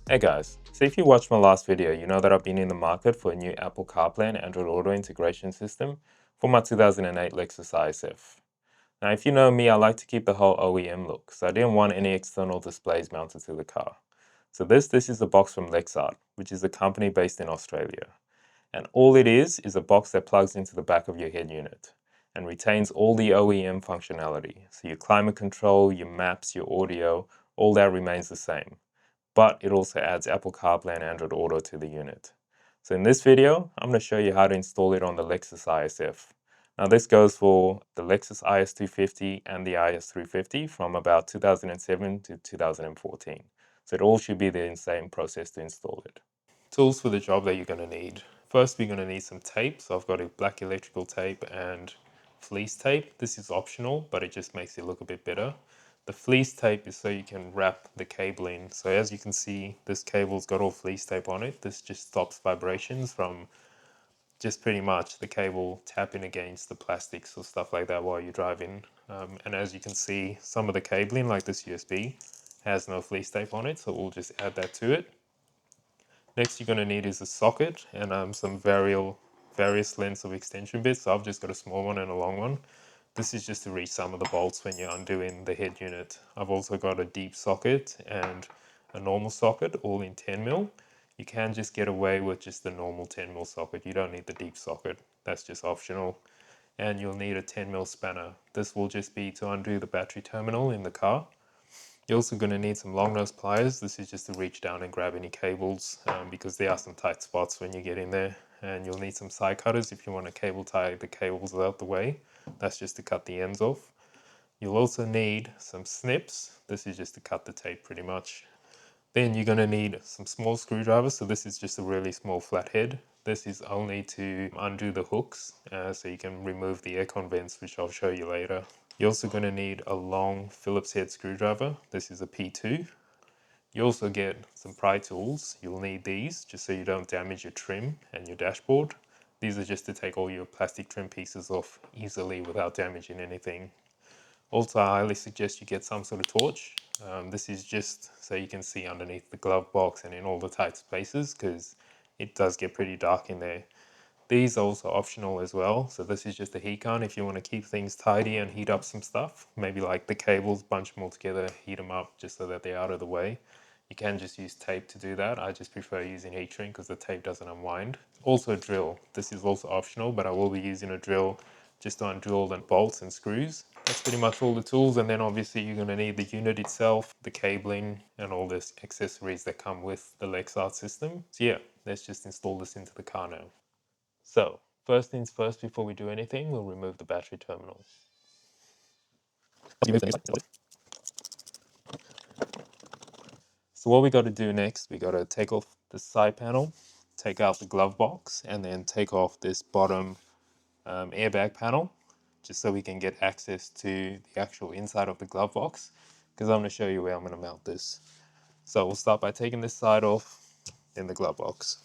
Hey guys, so if you watched my last video, you know that I've been in the market for a new Apple CarPlay and Android Auto integration system for my 2008 Lexus ISF. Now if you know me, I like to keep the whole OEM look, so I didn't want any external displays mounted to the car. So this is the box from LEXART, which is a company based in Australia. And all it is a box that plugs into the back of your head unit and retains all the OEM functionality. So your climate control, your maps, your audio, all that remains the same, but it also adds Apple CarPlay and Android Auto to the unit. So in this video, I'm going to show you how to install it on the Lexus ISF. Now this goes for the Lexus IS250 and the IS350 from about 2007 to 2014. So it all should be the same process to install it. Tools for the job that you're going to need. First, we're going to need some tape. So I've got a black electrical tape and fleece tape. This is optional, but it just makes it look a bit better. The fleece tape is so you can wrap the cable in. So as you can see, this cable's got all fleece tape on it. This just stops vibrations from just pretty much the cable tapping against the plastics or stuff like that while you're driving. And as you can see, some of the cabling, like this USB, has no fleece tape on it, so we'll just add that to it. Next you're going to need is a socket and some various lengths of extension bits. So I've just got a small one and a long one. This is just to reach some of the bolts when you're undoing the head unit. I've also got a deep socket and a normal socket, all in 10mm. You can just get away with just the normal 10mm socket. You don't need the deep socket. That's just optional. And you'll need a 10mm spanner. This will just be to undo the battery terminal in the car. You're also going to need some long nose pliers. This is just to reach down and grab any cables because there are some tight spots when you get in there. And you'll need some side cutters if you want to cable tie the cables out the way. That's just to cut the ends off. You'll also need some snips. This is just to cut the tape pretty much. Then you're going to need some small screwdrivers. So this is just a really small flat head. This is only to undo the hooks so you can remove the aircon vents, which I'll show you later. You're also going to need a long Phillips head screwdriver. This is a P2. You also get some pry tools. You'll need these just so you don't damage your trim and your dashboard. These are just to take all your plastic trim pieces off easily without damaging anything. Also, I highly suggest you get some sort of torch. This is just so you can see underneath the glove box and in all the tight spaces because it does get pretty dark in there. These are also optional as well. So this is just a heat gun if you want to keep things tidy and heat up some stuff. Maybe like the cables, bunch them all together, heat them up just so that they're out of the way. You can just use tape to do that. I just prefer using heat shrink because the tape doesn't unwind. Also a drill. This is also optional, but I will be using a drill just to undo all the bolts and screws. That's pretty much all the tools, and then obviously you're going to need the unit itself, the cabling, and all the accessories that come with the LEXART system. So yeah, let's just install this into the car now. So, first things first, before we do anything, we'll remove the battery terminal. So what we got to do next, we got to take off the side panel, take out the glove box, and then take off this bottom airbag panel, just so we can get access to the actual inside of the glove box, because I'm going to show you where I'm going to mount this. So we'll start by taking this side off, then the glove box.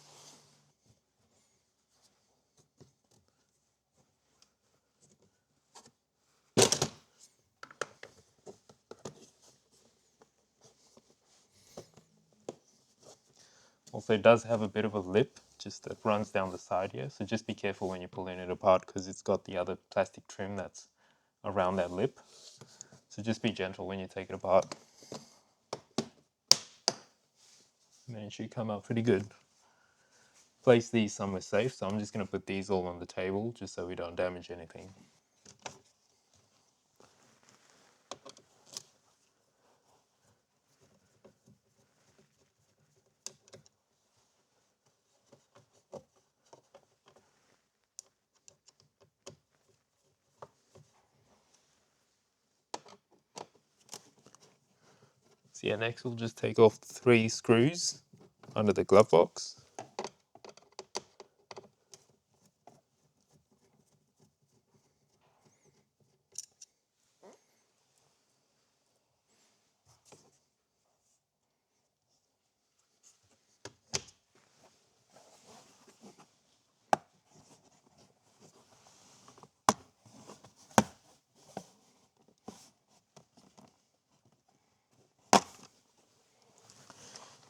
Also, it does have a bit of a lip just that runs down the side here, so just be careful when you're pulling it apart because it's got the other plastic trim that's around that lip. So just be gentle when you take it apart. And then it should come out pretty good. Place these somewhere safe, so I'm just going to put these all on the table just so we don't damage anything. So yeah, next we'll just take off 3 screws under the glove box.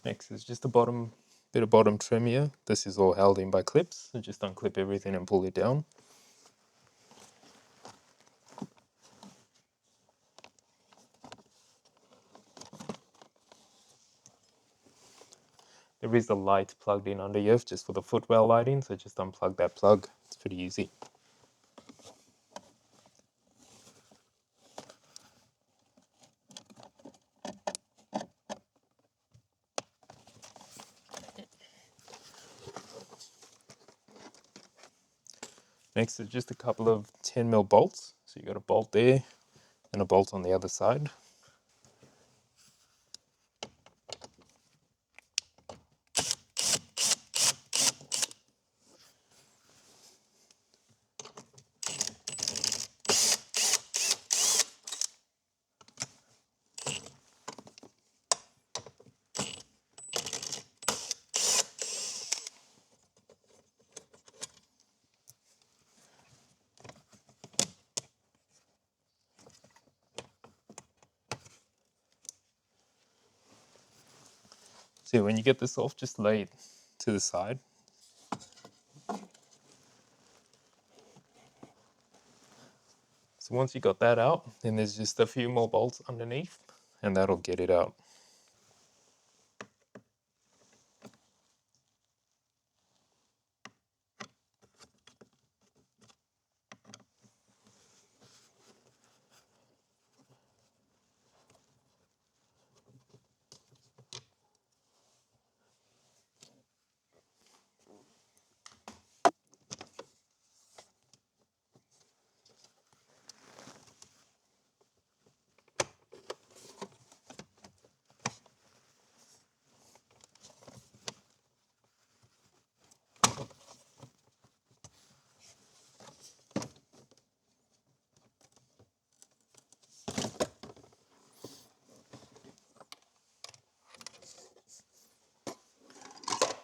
Next is just a bit of bottom trim here. This is all held in by clips, so just unclip everything and pull it down. There is a light plugged in under here just for the footwell lighting, so just unplug that plug. It's pretty easy. Next is just a couple of 10mm bolts. So you got a bolt there and a bolt on the other side. So when you get this off, just lay it to the side. So once you got that out, then there's just a few more bolts underneath, and that'll get it out.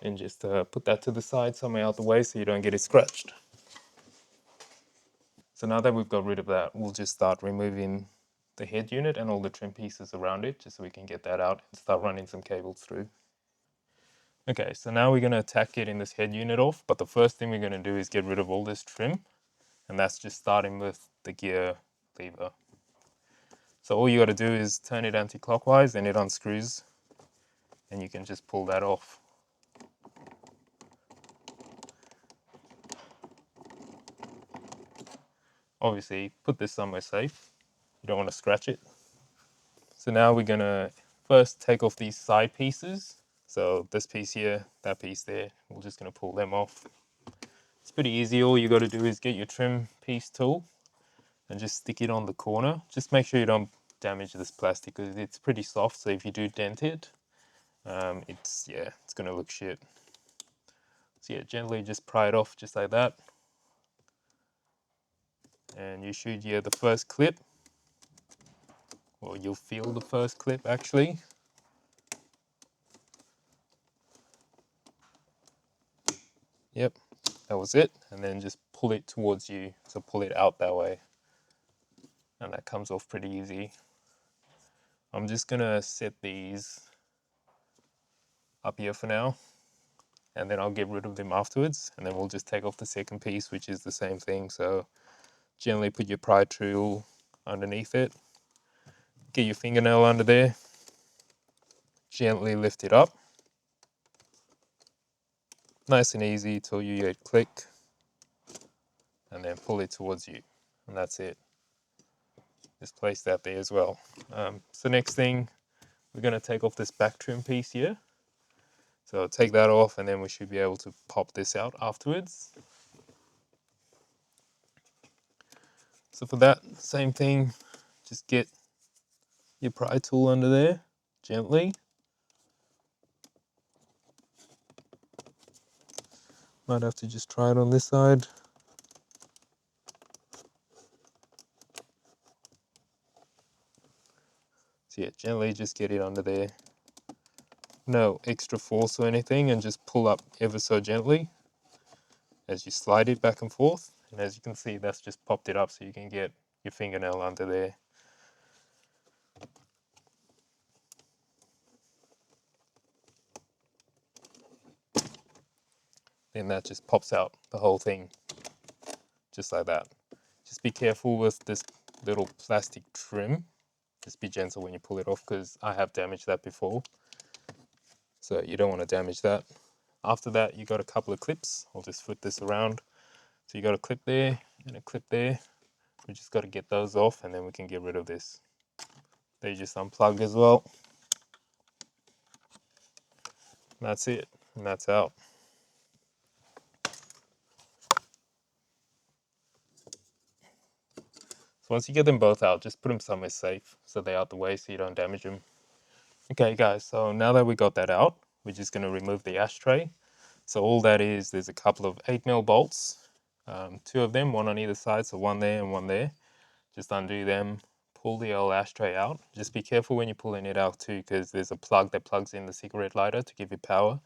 And just put that to the side somewhere out the way so you don't get it scratched. So now that we've got rid of that, we'll just start removing the head unit and all the trim pieces around it, just so we can get that out and start running some cables through. Okay, so now we're going to attack getting this head unit off, but the first thing we're going to do is get rid of all this trim, and that's just starting with the gear lever. So all you got to do is turn it anti-clockwise and it unscrews, and you can just pull that off. Obviously, put this somewhere safe. You don't want to scratch it. So now we're going to first take off these side pieces. So this piece here, that piece there, we're just going to pull them off. It's pretty easy. All you got to do is get your trim piece tool and just stick it on the corner. Just make sure you don't damage this plastic because it's pretty soft. So if you do dent it, it's going to look shit. So yeah, gently just pry it off just like that. And you should hear the first clip, or you'll feel the first clip actually. Yep, that was it. And then just pull it towards you. So pull it out that way. And that comes off pretty easy. I'm just gonna set these up here for now, and then I'll get rid of them afterwards, and then we'll just take off the second piece, which is the same thing. So gently put your pry tool underneath it, get your fingernail under there, gently lift it up, nice and easy till you get click, and then pull it towards you, and that's it. Just place that there as well. So next thing, we're going to take off this back trim piece here. So take that off, and then we should be able to pop this out afterwards. So for that, same thing, just get your pry tool under there, gently. Might have to just try it on this side. So yeah, gently just get it under there. No extra force or anything, and just pull up ever so gently as you slide it back and forth. And as you can see, that's just popped it up so you can get your fingernail under there. then that just pops out the whole thing, just like that. Just be careful with this little plastic trim. Just be gentle when you pull it off, because I have damaged that before. So you don't want to damage that. After that, you got a couple of clips. I'll just flip this around. So you got a clip there and a clip there. We just got to get those off, and then we can get rid of this. They just unplug as well. That's it, and that's out. So once you get them both out, just put them somewhere safe so they're out the way so you don't damage them. Okay guys, so now that we got that out, we're just going to remove the ashtray. So all that is, there's a couple of 8mm bolts, 2 of them, one on either side, so one there and one there. Just undo them, pull the old ashtray out. Just be careful when you're pulling it out too, because there's a plug that plugs in the cigarette lighter to give you power.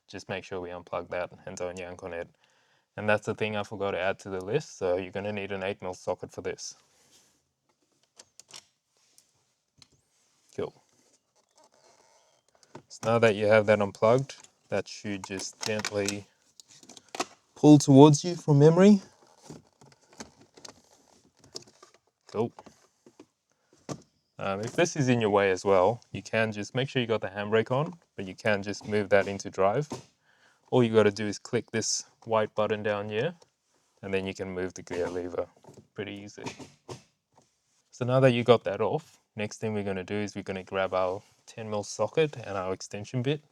Just make sure we unplug that and don't yank on it. And that's the thing I forgot to add to the list, so you're going to need an 8mm socket for this. Cool. So now that you have that unplugged, that should just gently pull towards you from memory. Cool. If this is in your way as well, you can just make sure you got the handbrake on, but you can just move that into drive. All you got to do is click this white button down here, and then you can move the gear lever. Pretty easy. So now that you got that off, next thing we're going to do is we're going to grab our 10mm socket and our extension bit.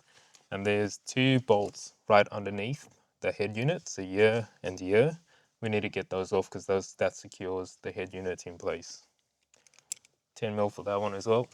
And there's 2 bolts right underneath the head unit, so here and here. We need to get those off because that secures the head unit in place. 10mm for that one as well.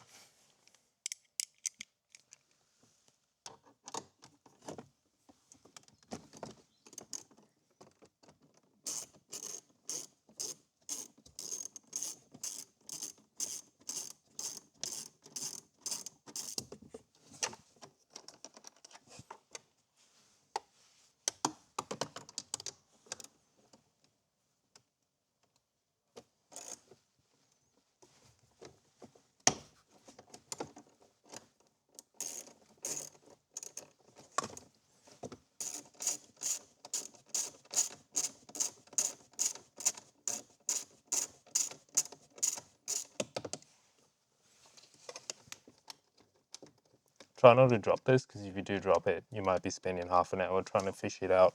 Try not to drop this, because if you do drop it, you might be spending half an hour trying to fish it out,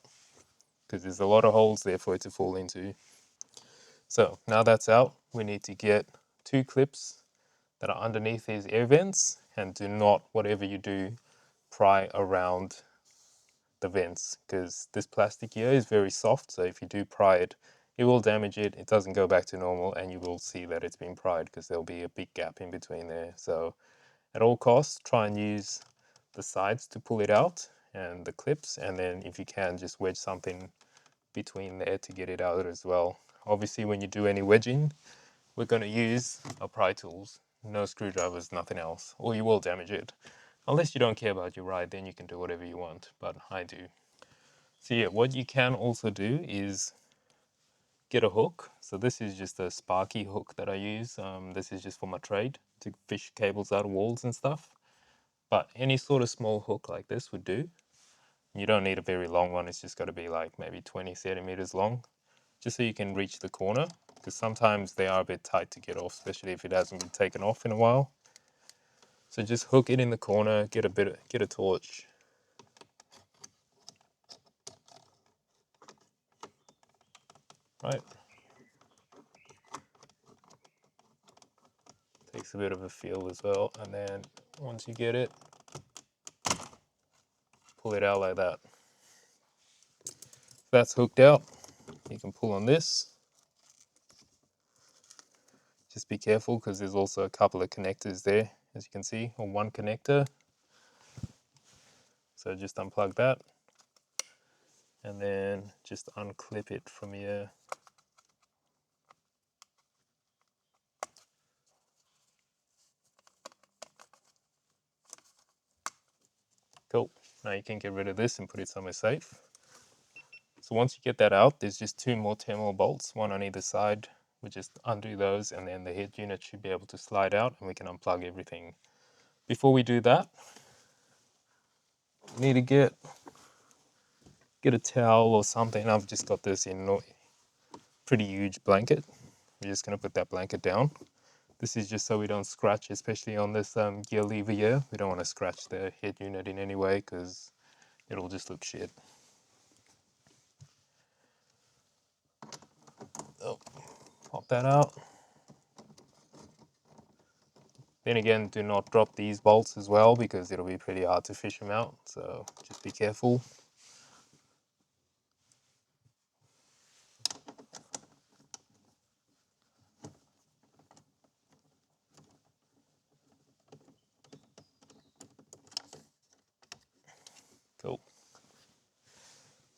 because there's a lot of holes there for it to fall into. So now that's out, we need to get 2 clips that are underneath these air vents, and do not, whatever you do, pry around the vents, because this plastic here is very soft, so if you do pry it, it will damage it. It doesn't go back to normal, and you will see that it's been pried because there'll be a big gap in between there. So at all costs, try and use the sides to pull it out and the clips, and then if you can, just wedge something between there to get it out as well. Obviously when you do any wedging, we're going to use our pry tools, no screwdrivers, nothing else, or you will damage it. Unless you don't care about your ride, then you can do whatever you want, but I do. So yeah, what you can also do is get a hook. So this is just a Sparky hook that I use. This is just for my trade, to fish cables out of walls and stuff. But any sort of small hook like this would do. You don't need a very long one, it's just got to be like maybe 20 centimeters long, just so you can reach the corner, because sometimes they are a bit tight to get off, especially if it hasn't been taken off in a while. So just hook it in the corner, get a torch. Right. Takes a bit of a feel as well, and then once you get it, pull it out like that. That's hooked out. You can pull on this. Just be careful, because there's also a couple of connectors there, as you can see, or one connector. So just unplug that, and then just unclip it from here. Cool. Now you can get rid of this and put it somewhere safe. So once you get that out, there's just 2 more 10mm bolts, one on either side. We just undo those, and then the head unit should be able to slide out, and we can unplug everything. Before we do that, we need to get get a towel or something. I've just got this in a pretty huge blanket. We're just going to put that blanket down. This is just so we don't scratch, especially on this gear lever here. We don't want to scratch the head unit in any way because it'll just look shit. Oh, pop that out. Then again, do not drop these bolts as well because it'll be pretty hard to fish them out, so just be careful. Cool.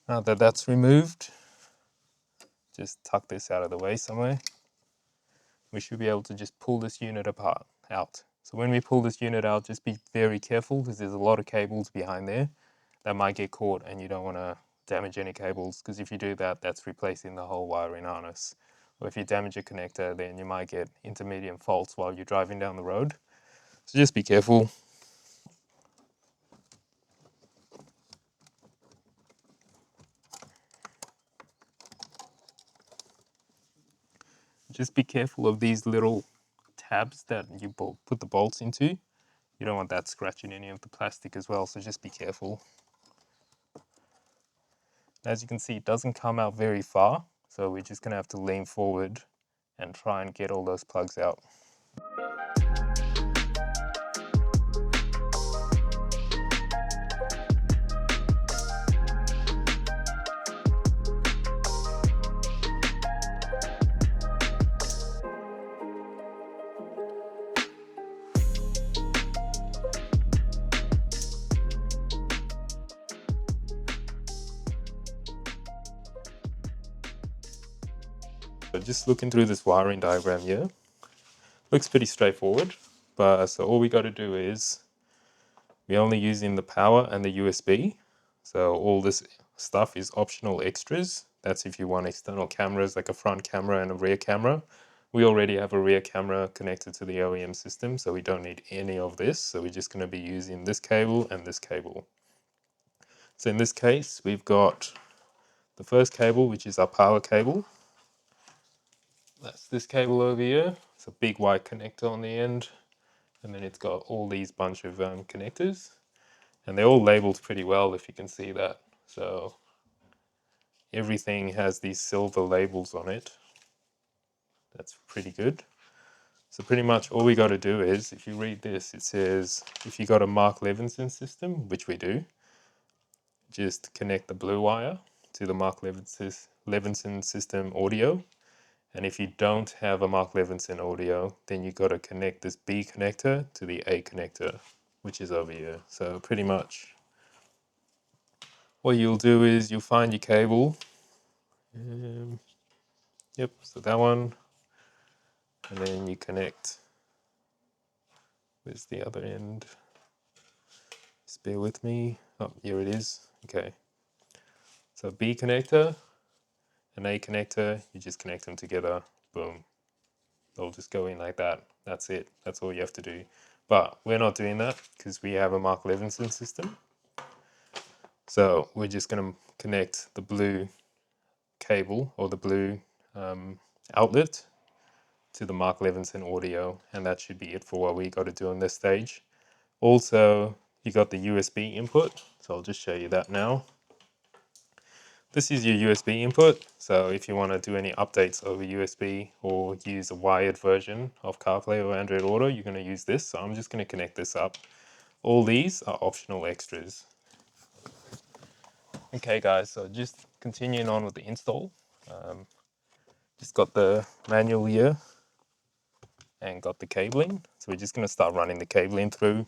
Now that that's removed, just tuck this out of the way somewhere. We should be able to just pull this unit out. So when we pull this unit out, just be very careful because there's a lot of cables behind there that might get caught and you don't want to damage any cables, because if you do that, that's replacing the whole wiring harness. Or if you damage a connector, then you might get intermediate faults while you're driving down the road. So just be careful. Just be careful of these little tabs that you put the bolts into. You don't want that scratching any of the plastic as well, so just be careful. As you can see, it doesn't come out very far, so we're just going to have to lean forward and try and get all those plugs out. So just looking through this wiring diagram here, looks pretty straightforward, but so all we got to do is we're only using the power and the USB. So all this stuff is optional extras. That's if you want external cameras like a front camera and a rear camera. We already have a rear camera connected to the OEM system, so we don't need any of this. So we're just going to be using this cable and this cable. So in this case, we've got the first cable, which is our power cable. That's this cable over here. It's a big white connector on the end, and then it's got all these bunch of connectors, and they're all labeled pretty well, if you can see that. So everything has these silver labels on it. That's pretty good. So pretty much all we got to do is, if you read this, it says if you got a Mark Levinson system, which we do, just connect the blue wire to the Mark Levinson system audio. And if you don't have a Mark Levinson audio, then you got to connect this B connector to the A connector, which is over here. So pretty much what you'll do is you'll find your cable. Yep, so that one. And then you connect. Where's the other end? Just bear with me. Oh, here it is. Okay. So B connector and A connector, you just connect them together. Boom. They'll just go in like that. That's it. That's all you have to do. But we're not doing that because we have a Mark Levinson system. So we're just going to connect the blue cable or the blue outlet to the Mark Levinson audio, and that should be it for what we got to do on this stage. Also, you got the USB input, so I'll just show you that now. This is your USB input, so if you want to do any updates over USB or use a wired version of CarPlay or Android Auto, you're going to use this. So I'm just going to connect this up. All these are optional extras. Okay guys, so just continuing on with the install. Just got the manual here and got the cabling. So we're just going to start running the cabling through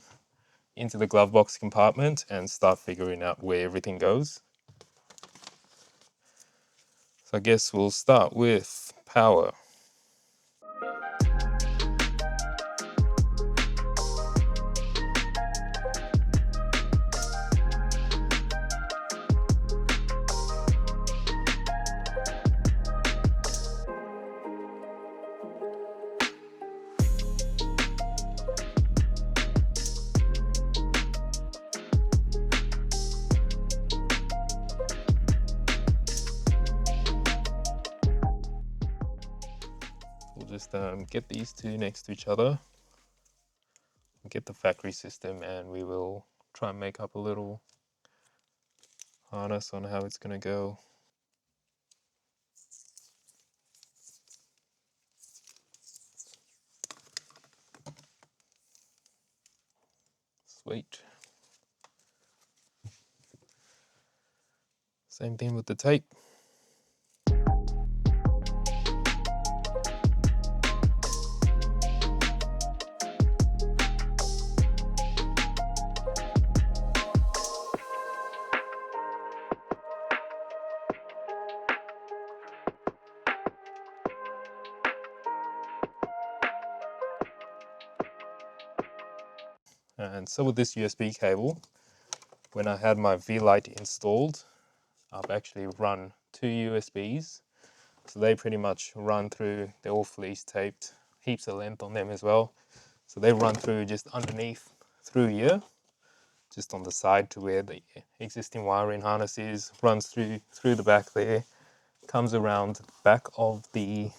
into the glove box compartment and start figuring out where everything goes. So I guess we'll start with power. just get these two next to each other, get the factory system, and we will try and make up a little harness on how it's going to go. Sweet. Same thing with the tape. And so with this USB cable, when I had my V-Lite installed, I've actually run two USBs. So they pretty much run through, they're all fleece taped, heaps of length on them as well. So they run through just underneath through here, just on the side to where the existing wiring harness is, runs through the back there, comes around the back of the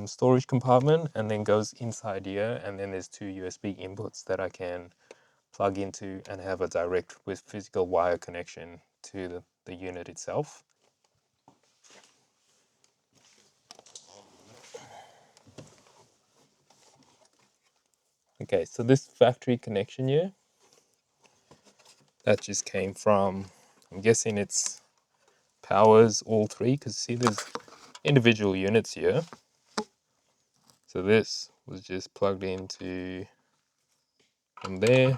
storage compartment, and then goes inside here, and then there's two USB inputs that I can plug into and have a direct with physical wire connection to the unit itself. Okay, so this factory connection here, that just came from, I'm guessing it's powers all three, because see there's individual units here. So this was just plugged into from there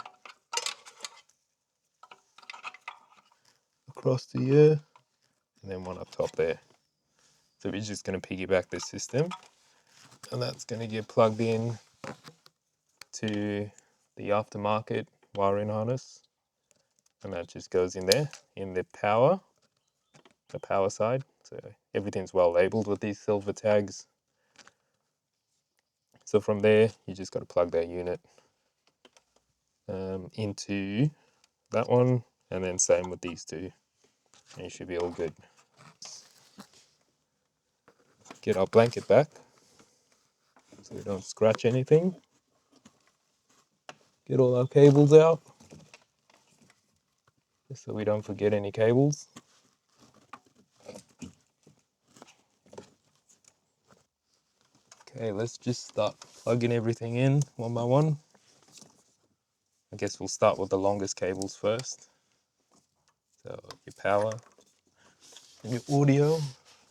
across to here, and then one up top there. So we're just going to piggyback this system, and that's going to get plugged in to the aftermarket wiring harness, and that just goes in there in the power side. So everything's well labeled with these silver tags. So from there, you just got to plug that unit into that one, and then same with these two, and you should be all good. Get our blanket back so we don't scratch anything. Get all our cables out just so we don't forget any cables. Okay, let's just start plugging everything in one by one. I guess we'll start with the longest cables first. So your power and your audio.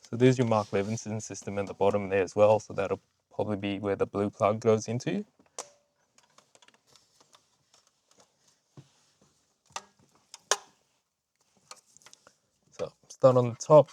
So there's your Mark Levinson system at the bottom there as well. So that'll probably be where the blue plug goes into. So start on the top.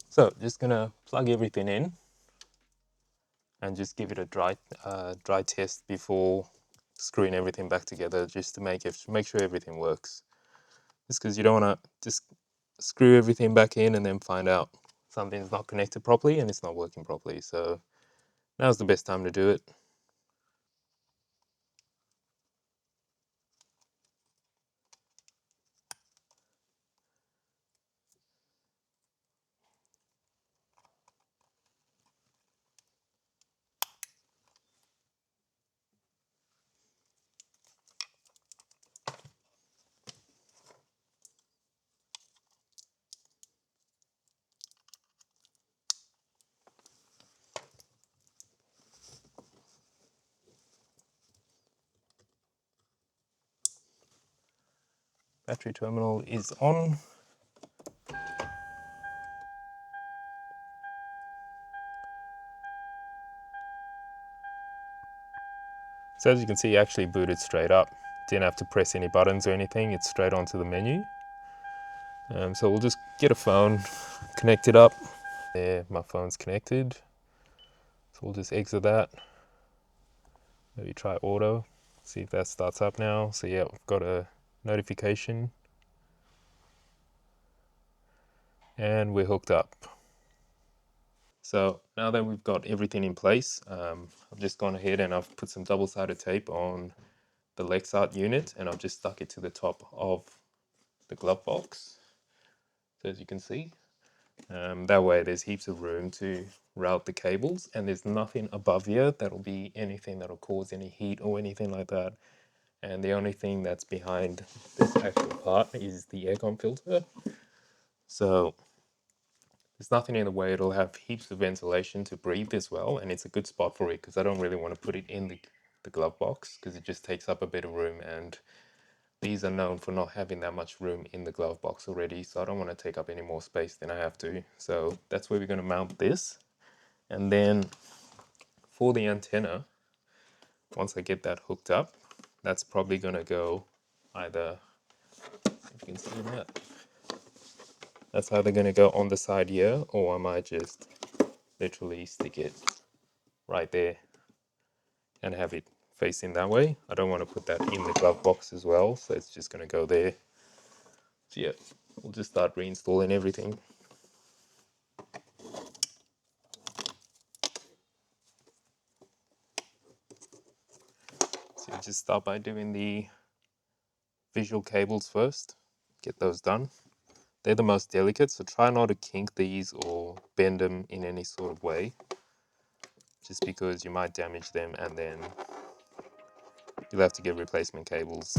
So just gonna plug everything in and just give it a dry test before screwing everything back together, just to make sure everything works. Just because you don't want to just screw everything back in and then find out something's not connected properly and it's not working properly. So now's the best time to do it. Battery terminal is on. So as you can see, actually booted straight up. Didn't have to press any buttons or anything, it's straight onto the menu. So we'll just get a phone, connect it up. There, my phone's connected. So we'll just exit that. Maybe try auto, see if that starts up now. So yeah, we've got a notification and we're hooked up. So now that we've got everything in place, I've just gone ahead and I've put some double-sided tape on the LEXART unit and I've just stuck it to the top of the glove box. So as you can see, that way there's heaps of room to route the cables, and there's nothing above here that'll be anything that'll cause any heat or anything like that. And the only thing that's behind this actual part is the aircon filter. So there's nothing in the way. It'll have heaps of ventilation to breathe as well, and it's a good spot for it because I don't really want to put it in the glove box because it just takes up a bit of room, and these are known for not having that much room in the glove box already, so I don't want to take up any more space than I have to. So that's where we're going to mount this. And then for the antenna, once I get that hooked up, that's probably going to go either, if you can see that, that's either going to go on the side here, or I might just literally stick it right there and have it facing that way. I don't want to put that in the glove box as well, so it's just going to go there. So yeah, we'll just start reinstalling everything. So you just start by doing the visual cables first, get those done. They're the most delicate, so try not to kink these or bend them in any sort of way, just because you might damage them and then you'll have to get replacement cables.